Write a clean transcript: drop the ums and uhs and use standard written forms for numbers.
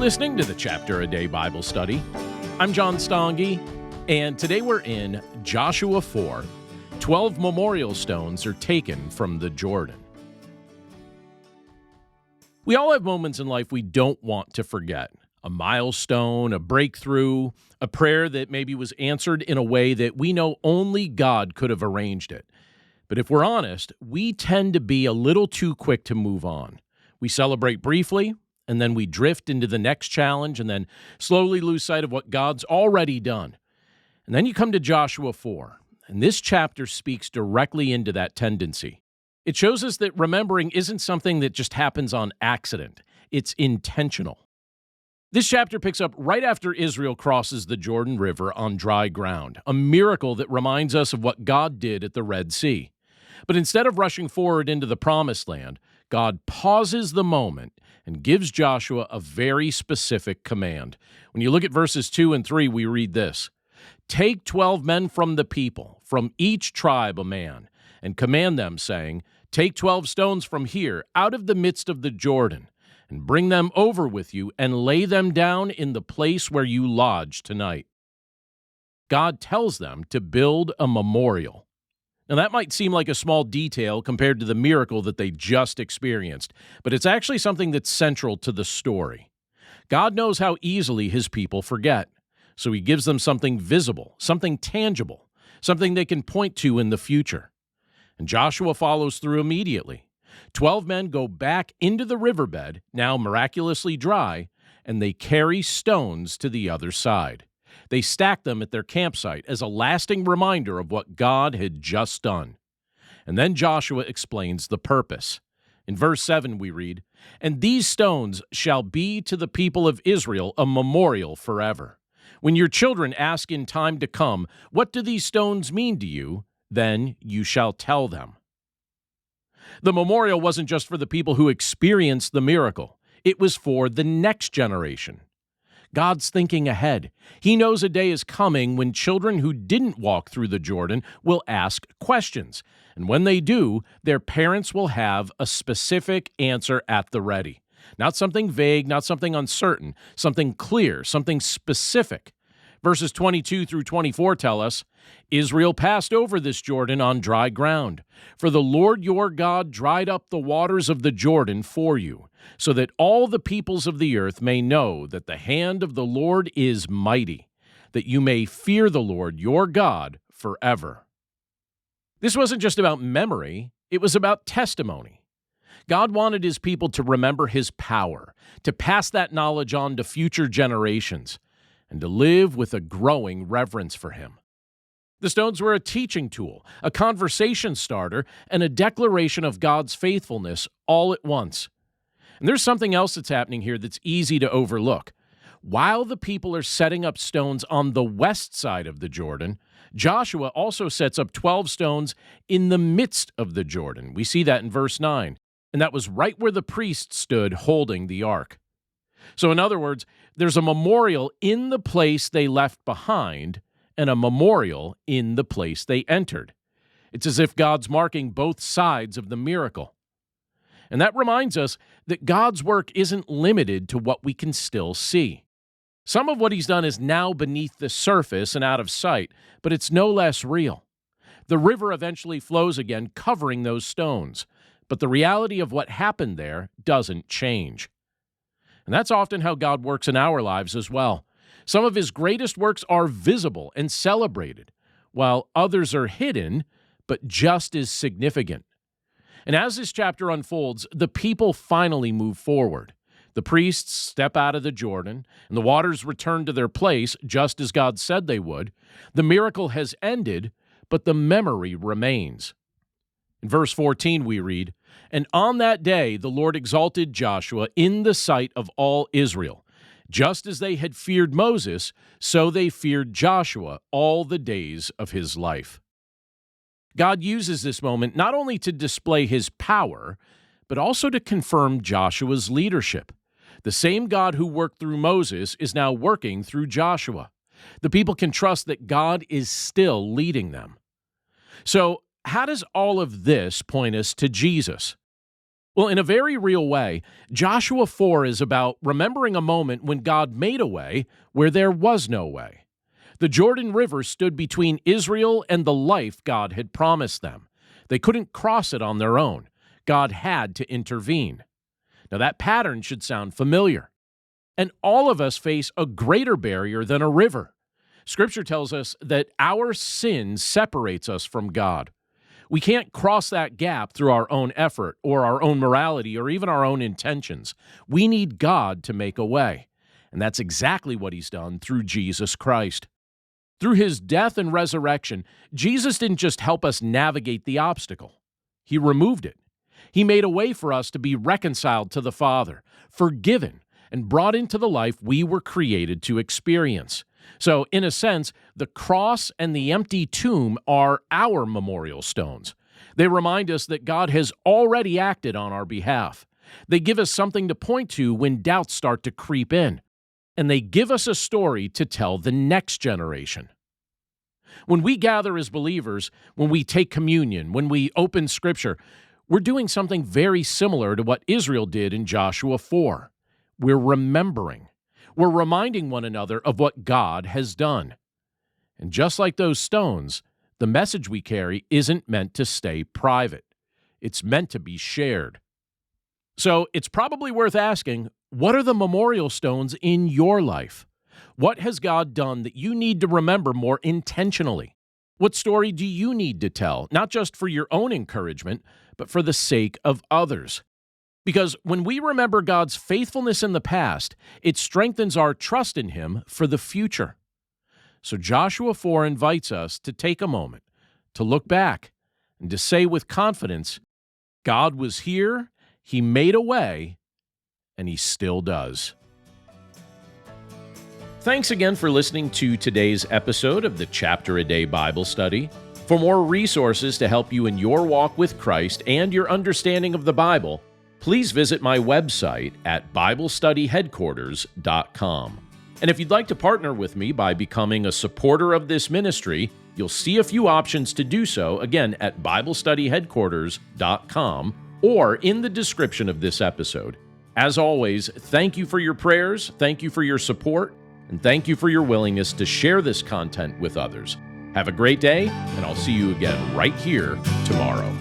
listening to the Chapter a Day Bible Study. I'm John Stange, and today we're in Joshua 4. 12 memorial stones are taken from the Jordan. We all have moments in life we don't want to forget. A milestone, a breakthrough, a prayer that maybe was answered in a way that we know only God could have arranged it. But if we're honest, we tend to be a little too quick to move on. We celebrate briefly, and then we drift into the next challenge, and then slowly lose sight of what God's already done. And then you come to Joshua 4, and this chapter speaks directly into that tendency. It shows us that remembering isn't something that just happens on accident. It's intentional. This chapter picks up right after Israel crosses the Jordan River on dry ground, a miracle that reminds us of what God did at the Red Sea. But instead of rushing forward into the Promised Land, God pauses the moment and gives Joshua a very specific command. When you look at verses 2 and 3, we read this: "Take 12 men from the people, from each tribe a man, and command them, saying, Take 12 stones from here, out of the midst of the Jordan, and bring them over with you, and lay them down in the place where you lodge tonight." God tells them to build a memorial. Now, that might seem like a small detail compared to the miracle that they just experienced, but it's actually something that's central to the story. God knows how easily his people forget, so he gives them something visible, something tangible, something they can point to in the future. And Joshua follows through immediately. 12 men go back into the riverbed, now miraculously dry, and they carry stones to the other side. They stack them at their campsite as a lasting reminder of what God had just done. And then Joshua explains the purpose. In verse 7 we read, "And these stones shall be to the people of Israel a memorial forever. When your children ask in time to come, 'What do these stones mean to you?' then you shall tell them." The memorial wasn't just for the people who experienced the miracle. It was for the next generation. God's thinking ahead. He knows a day is coming when children who didn't walk through the Jordan will ask questions. And when they do, their parents will have a specific answer at the ready. Not something vague, not something uncertain, something clear, something specific. Verses 22 through 24 tell us, "Israel passed over this Jordan on dry ground. For the Lord your God dried up the waters of the Jordan for you, so that all the peoples of the earth may know that the hand of the Lord is mighty, that you may fear the Lord your God forever." This wasn't just about memory, it was about testimony. God wanted his people to remember his power, to pass that knowledge on to future generations, and to live with a growing reverence for him. The stones were a teaching tool, a conversation starter, and a declaration of God's faithfulness all at once. And there's something else that's happening here that's easy to overlook. While the people are setting up stones on the west side of the Jordan, Joshua also sets up 12 stones in the midst of the Jordan. We see that in verse 9. And that was right where the priests stood holding the ark. So in other words, there's a memorial in the place they left behind and a memorial in the place they entered. It's as if God's marking both sides of the miracle. And that reminds us that God's work isn't limited to what we can still see. Some of what he's done is now beneath the surface and out of sight, but it's no less real. The river eventually flows again, covering those stones, but the reality of what happened there doesn't change. And that's often how God works in our lives as well. Some of his greatest works are visible and celebrated, while others are hidden, but just as significant. And as this chapter unfolds, the people finally move forward. The priests step out of the Jordan, and the waters return to their place, just as God said they would. The miracle has ended, but the memory remains. In verse 14 we read, "And on that day the Lord exalted Joshua in the sight of all Israel. Just as they had feared Moses, so they feared Joshua all the days of his life." God uses this moment not only to display his power, but also to confirm Joshua's leadership. The same God who worked through Moses is now working through Joshua. The people can trust that God is still leading them. So, how does all of this point us to Jesus? Well, in a very real way, Joshua 4 is about remembering a moment when God made a way where there was no way. The Jordan River stood between Israel and the life God had promised them. They couldn't cross it on their own. God had to intervene. Now, that pattern should sound familiar. And all of us face a greater barrier than a river. Scripture tells us that our sin separates us from God. We can't cross that gap through our own effort or our own morality or even our own intentions. We need God to make a way. And that's exactly what He's done through Jesus Christ. Through His death and resurrection, Jesus didn't just help us navigate the obstacle. He removed it. He made a way for us to be reconciled to the Father, forgiven, and brought into the life we were created to experience. So, in a sense, the cross and the empty tomb are our memorial stones. They remind us that God has already acted on our behalf. They give us something to point to when doubts start to creep in. And they give us a story to tell the next generation. When we gather as believers, when we take communion, when we open Scripture, we're doing something very similar to what Israel did in Joshua 4. We're remembering. We're reminding one another of what God has done. And just like those stones, the message we carry isn't meant to stay private. It's meant to be shared. So it's probably worth asking, what are the memorial stones in your life? What has God done that you need to remember more intentionally? What story do you need to tell, not just for your own encouragement, but for the sake of others? Because when we remember God's faithfulness in the past, it strengthens our trust in Him for the future. So Joshua 4 invites us to take a moment, to look back, and to say with confidence, God was here, He made a way, and He still does. Thanks again for listening to today's episode of the Chapter a Day Bible Study. For more resources to help you in your walk with Christ and your understanding of the Bible, please visit my website at BibleStudyHeadquarters.com. And if you'd like to partner with me by becoming a supporter of this ministry, you'll see a few options to do so, again, at BibleStudyHeadquarters.com or in the description of this episode. As always, thank you for your prayers, thank you for your support, and thank you for your willingness to share this content with others. Have a great day, and I'll see you again right here tomorrow.